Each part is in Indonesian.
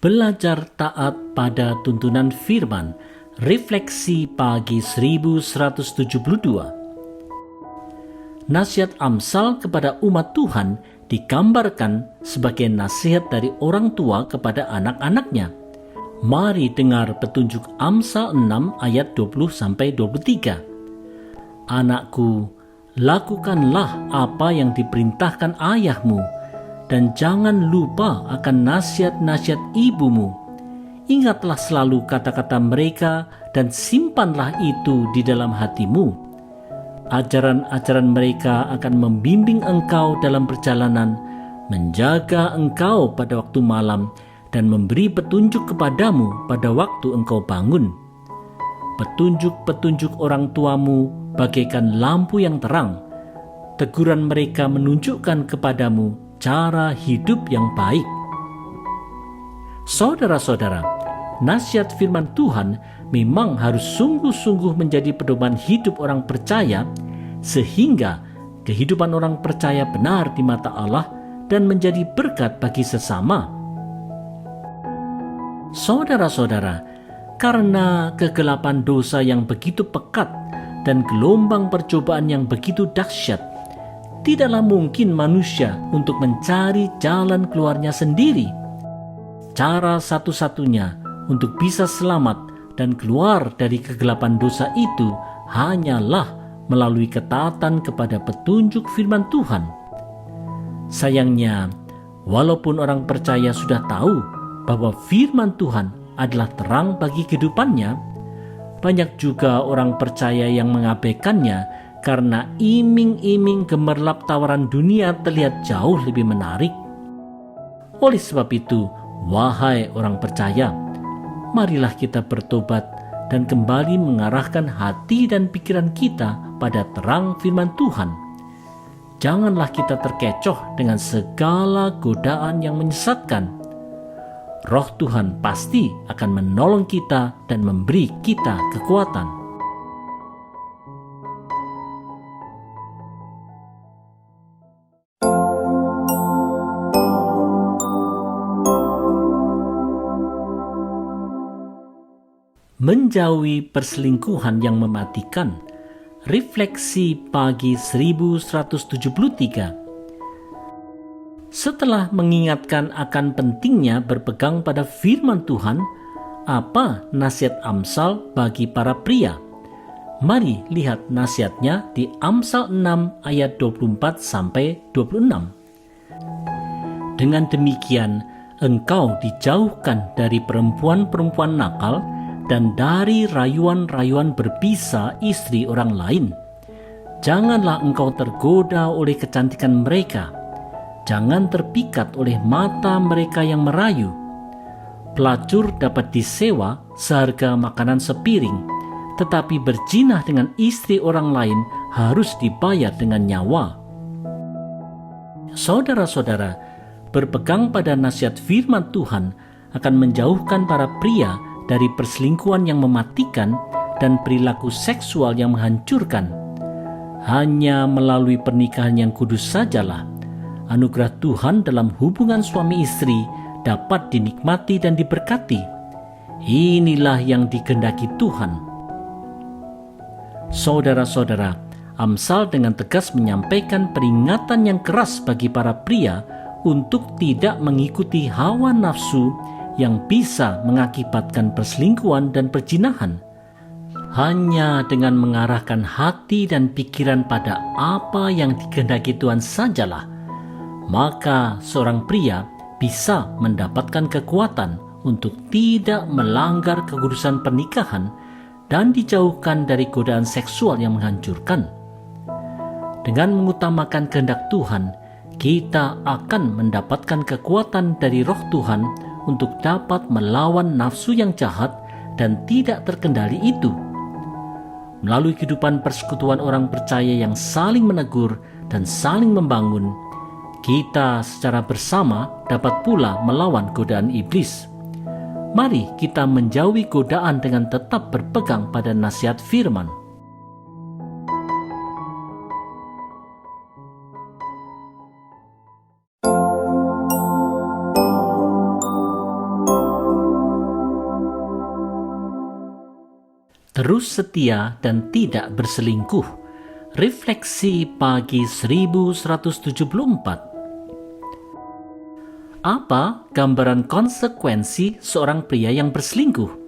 Belajar taat pada tuntunan firman. Refleksi pagi 1172. Nasihat Amsal kepada umat Tuhan digambarkan sebagai nasihat dari orang tua kepada anak-anaknya. Mari dengar petunjuk Amsal 6 ayat 20-23. Anakku, lakukanlah apa yang diperintahkan ayahmu, dan jangan lupa akan nasihat-nasihat ibumu. Ingatlah selalu kata-kata mereka dan simpanlah itu di dalam hatimu. Ajaran-ajaran mereka akan membimbing engkau dalam perjalanan, menjaga engkau pada waktu malam, dan memberi petunjuk kepadamu pada waktu engkau bangun. Petunjuk-petunjuk orang tuamu bagaikan lampu yang terang. Teguran mereka menunjukkan kepadamu cara hidup yang baik. Saudara-saudara, nasihat firman Tuhan memang harus sungguh-sungguh menjadi pedoman hidup orang percaya, sehingga kehidupan orang percaya benar di mata Allah dan menjadi berkat bagi sesama. Saudara-saudara, karena kegelapan dosa yang begitu pekat dan gelombang percobaan yang begitu dahsyat, tidaklah mungkin manusia untuk mencari jalan keluarnya sendiri. Cara satu-satunya untuk bisa selamat dan keluar dari kegelapan dosa itu hanyalah melalui ketaatan kepada petunjuk firman Tuhan. Sayangnya, walaupun orang percaya sudah tahu bahwa firman Tuhan adalah terang bagi kehidupannya, banyak juga orang percaya yang mengabaikannya karena iming-iming gemerlap tawaran dunia terlihat jauh lebih menarik. Oleh sebab itu, wahai orang percaya, marilah kita bertobat dan kembali mengarahkan hati dan pikiran kita pada terang firman Tuhan. Janganlah kita terkecoh dengan segala godaan yang menyesatkan. Roh Tuhan pasti akan menolong kita dan memberi kita kekuatan. Menjauhi perselingkuhan yang mematikan. Refleksi pagi 1173. Setelah mengingatkan akan pentingnya berpegang pada firman Tuhan, apa nasihat Amsal bagi para pria? Mari lihat nasihatnya di Amsal 6 ayat 24-26. Dengan demikian, engkau dijauhkan dari perempuan-perempuan nakal dan dari rayuan-rayuan berbisa istri orang lain. Janganlah engkau tergoda oleh kecantikan mereka. Jangan terpikat oleh mata mereka yang merayu. Pelacur dapat disewa seharga makanan sepiring, tetapi berzinah dengan istri orang lain harus dibayar dengan nyawa. Saudara-saudara, berpegang pada nasihat firman Tuhan akan menjauhkan para pria dari perselingkuhan yang mematikan dan perilaku seksual yang menghancurkan. Hanya melalui pernikahan yang kudus sajalah anugerah Tuhan dalam hubungan suami istri dapat dinikmati dan diberkati. Inilah yang dikehendaki Tuhan. Saudara-saudara, Amsal dengan tegas menyampaikan peringatan yang keras bagi para pria untuk tidak mengikuti hawa nafsu yang bisa mengakibatkan perselingkuhan dan perzinahan. Hanya dengan mengarahkan hati dan pikiran pada apa yang dikehendaki Tuhan sajalah, maka seorang pria bisa mendapatkan kekuatan untuk tidak melanggar kekudusan pernikahan dan dijauhkan dari godaan seksual yang menghancurkan. Dengan mengutamakan kehendak Tuhan, kita akan mendapatkan kekuatan dari Roh Tuhan untuk dapat melawan nafsu yang jahat dan tidak terkendali itu. Melalui kehidupan persekutuan orang percaya yang saling menegur dan saling membangun, kita secara bersama dapat pula melawan godaan iblis. Mari kita menjauhi godaan dengan tetap berpegang pada nasihat firman. terus setia dan tidak berselingkuh. Refleksi pagi 1174. Apa gambaran konsekuensi seorang pria yang berselingkuh?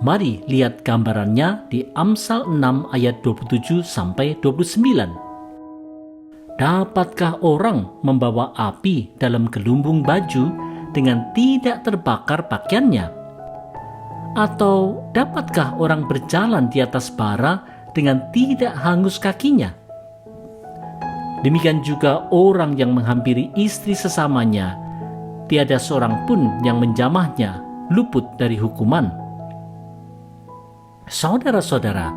Mari lihat gambarannya di Amsal 6 ayat 27 sampai 29. Dapatkah orang membawa api dalam gelumbung baju dengan tidak terbakar pakaiannya? Atau dapatkah orang berjalan di atas bara dengan tidak hangus kakinya? Demikian juga orang yang menghampiri istri sesamanya, tiada seorang pun yang menjamahnya luput dari hukuman. Saudara-saudara,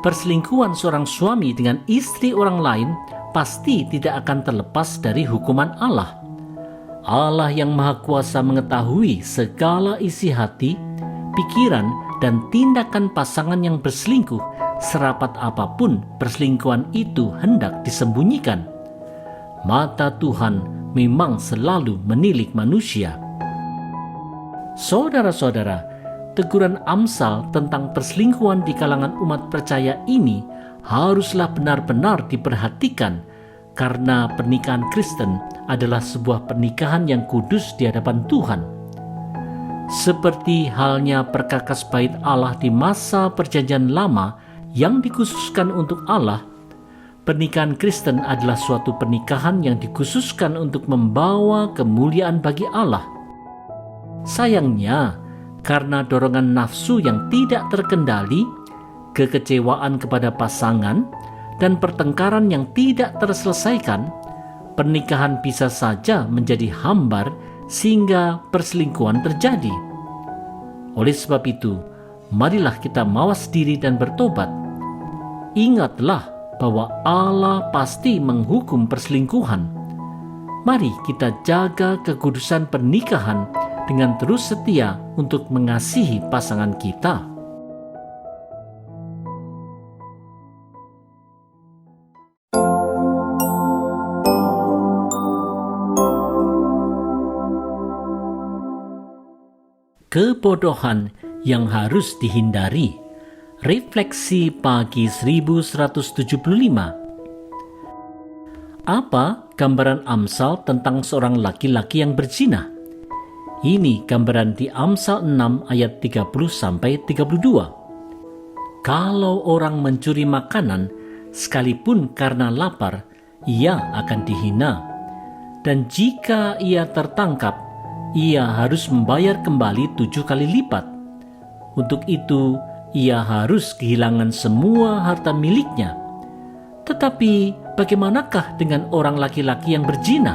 perselingkuhan seorang suami dengan istri orang lain pasti tidak akan terlepas dari hukuman Allah. Allah yang Maha Kuasa mengetahui segala isi hati, pikiran, dan tindakan pasangan yang berselingkuh, serapat apapun perselingkuhan itu hendak disembunyikan. Mata Tuhan memang selalu menilik manusia. Saudara-saudara, teguran Amsal tentang perselingkuhan di kalangan umat percaya ini haruslah benar-benar diperhatikan, karena pernikahan Kristen adalah sebuah pernikahan yang kudus di hadapan Tuhan. Seperti halnya perkakas bait Allah di masa Perjanjian Lama yang dikhususkan untuk Allah, pernikahan Kristen adalah suatu pernikahan yang dikhususkan untuk membawa kemuliaan bagi Allah. Sayangnya, karena dorongan nafsu yang tidak terkendali, kekecewaan kepada pasangan, dan pertengkaran yang tidak terselesaikan, pernikahan bisa saja menjadi hambar sehingga perselingkuhan terjadi. Oleh sebab itu, marilah kita mawas diri dan bertobat. Ingatlah bahwa Allah pasti menghukum perselingkuhan. Mari kita jaga kekudusan pernikahan dengan terus setia untuk mengasihi pasangan kita. Kebodohan yang harus dihindari. Refleksi pagi 1175. Apa gambaran Amsal tentang seorang laki-laki yang berzina? Ini gambaran di Amsal 6 ayat 30 sampai 32. Kalau orang mencuri makanan, sekalipun karena lapar, ia akan dihina. Dan jika ia tertangkap, ia harus membayar kembali 7 kali lipat. Untuk itu, ia harus kehilangan semua harta miliknya. Tetapi bagaimanakah dengan orang laki-laki yang berzina?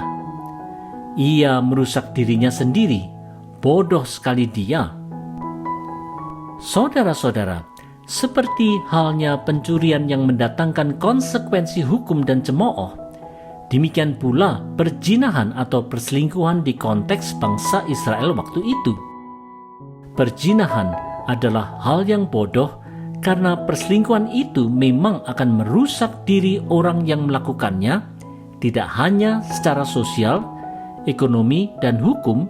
Ia merusak dirinya sendiri. Bodoh sekali dia. Saudara-saudara, seperti halnya pencurian yang mendatangkan konsekuensi hukum dan cemooh, demikian pula perzinahan atau perselingkuhan di konteks bangsa Israel waktu itu. Perzinahan adalah hal yang bodoh karena perselingkuhan itu memang akan merusak diri orang yang melakukannya, tidak hanya secara sosial, ekonomi, dan hukum,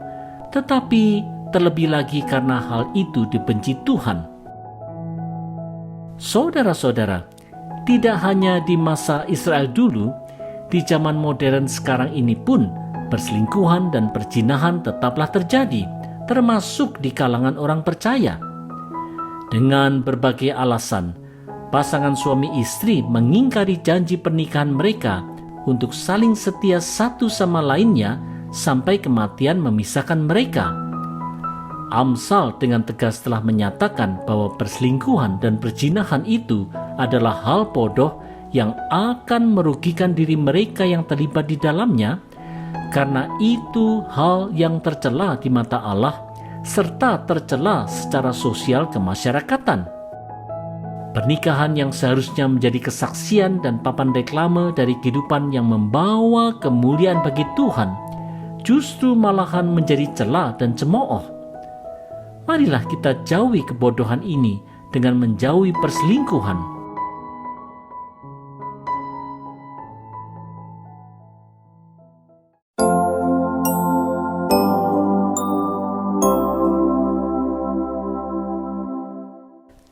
tetapi terlebih lagi karena hal itu dibenci Tuhan. Saudara-saudara, tidak hanya di masa Israel dulu, di zaman modern sekarang ini pun perselingkuhan dan perzinahan tetaplah terjadi, termasuk di kalangan orang percaya. Dengan berbagai alasan, pasangan suami istri mengingkari janji pernikahan mereka untuk saling setia satu sama lainnya sampai kematian memisahkan mereka. Amsal dengan tegas telah menyatakan bahwa perselingkuhan dan perzinahan itu adalah hal bodoh yang akan merugikan diri mereka yang terlibat di dalamnya, karena itu hal yang tercela di mata Allah serta tercela secara sosial kemasyarakatan. Pernikahan yang seharusnya menjadi kesaksian dan papan reklame dari kehidupan yang membawa kemuliaan bagi Tuhan, justru malahan menjadi cela dan cemooh. Marilah kita jauhi kebodohan ini dengan menjauhi perselingkuhan.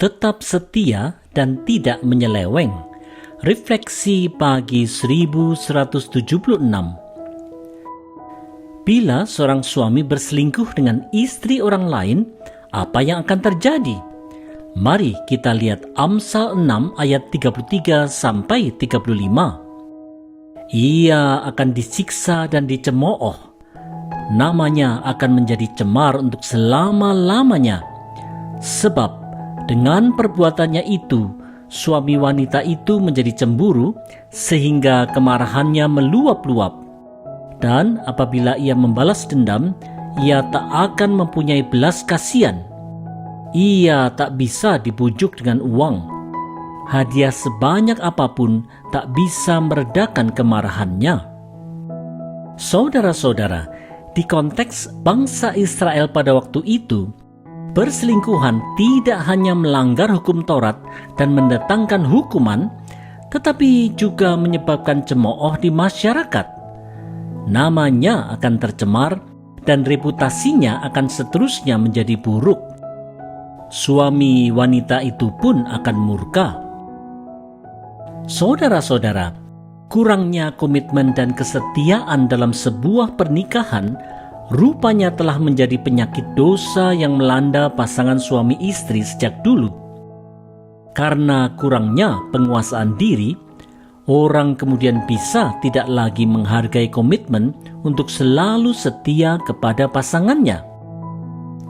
tetap setia dan tidak menyeleweng. Refleksi pagi 1176. Bila seorang suami berselingkuh dengan istri orang lain, apa yang akan terjadi? Mari kita lihat Amsal 6 ayat 33 sampai 35. Ia akan disiksa dan dicemooh. Namanya akan menjadi cemar untuk selama-lamanya. Sebab dengan perbuatannya itu, suami wanita itu menjadi cemburu sehingga kemarahannya meluap-luap. Dan apabila ia membalas dendam, ia tak akan mempunyai belas kasihan. Ia tak bisa dibujuk dengan uang. Hadiah sebanyak apapun tak bisa meredakan kemarahannya. Saudara-saudara, di konteks bangsa Israel pada waktu itu, perselingkuhan tidak hanya melanggar hukum Taurat dan mendatangkan hukuman, tetapi juga menyebabkan cemooh di masyarakat. Namanya akan tercemar dan reputasinya akan seterusnya menjadi buruk. Suami wanita itu pun akan murka. Saudara-saudara, kurangnya komitmen dan kesetiaan dalam sebuah pernikahan rupanya telah menjadi penyakit dosa yang melanda pasangan suami istri sejak dulu. Karena kurangnya penguasaan diri, orang kemudian bisa tidak lagi menghargai komitmen untuk selalu setia kepada pasangannya.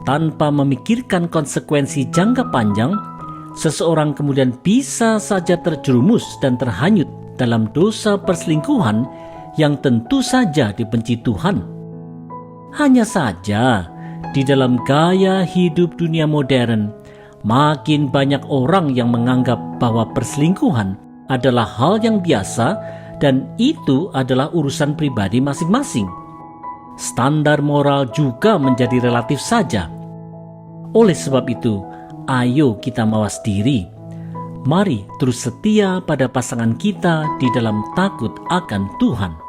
Tanpa memikirkan konsekuensi jangka panjang, seseorang kemudian bisa saja terjerumus dan terhanyut dalam dosa perselingkuhan yang tentu saja dibenci Tuhan. Hanya saja, di dalam gaya hidup dunia modern, makin banyak orang yang menganggap bahwa perselingkuhan adalah hal yang biasa dan itu adalah urusan pribadi masing-masing. Standar moral juga menjadi relatif saja. Oleh sebab itu, ayo kita mawas diri. Mari terus setia pada pasangan kita di dalam takut akan Tuhan.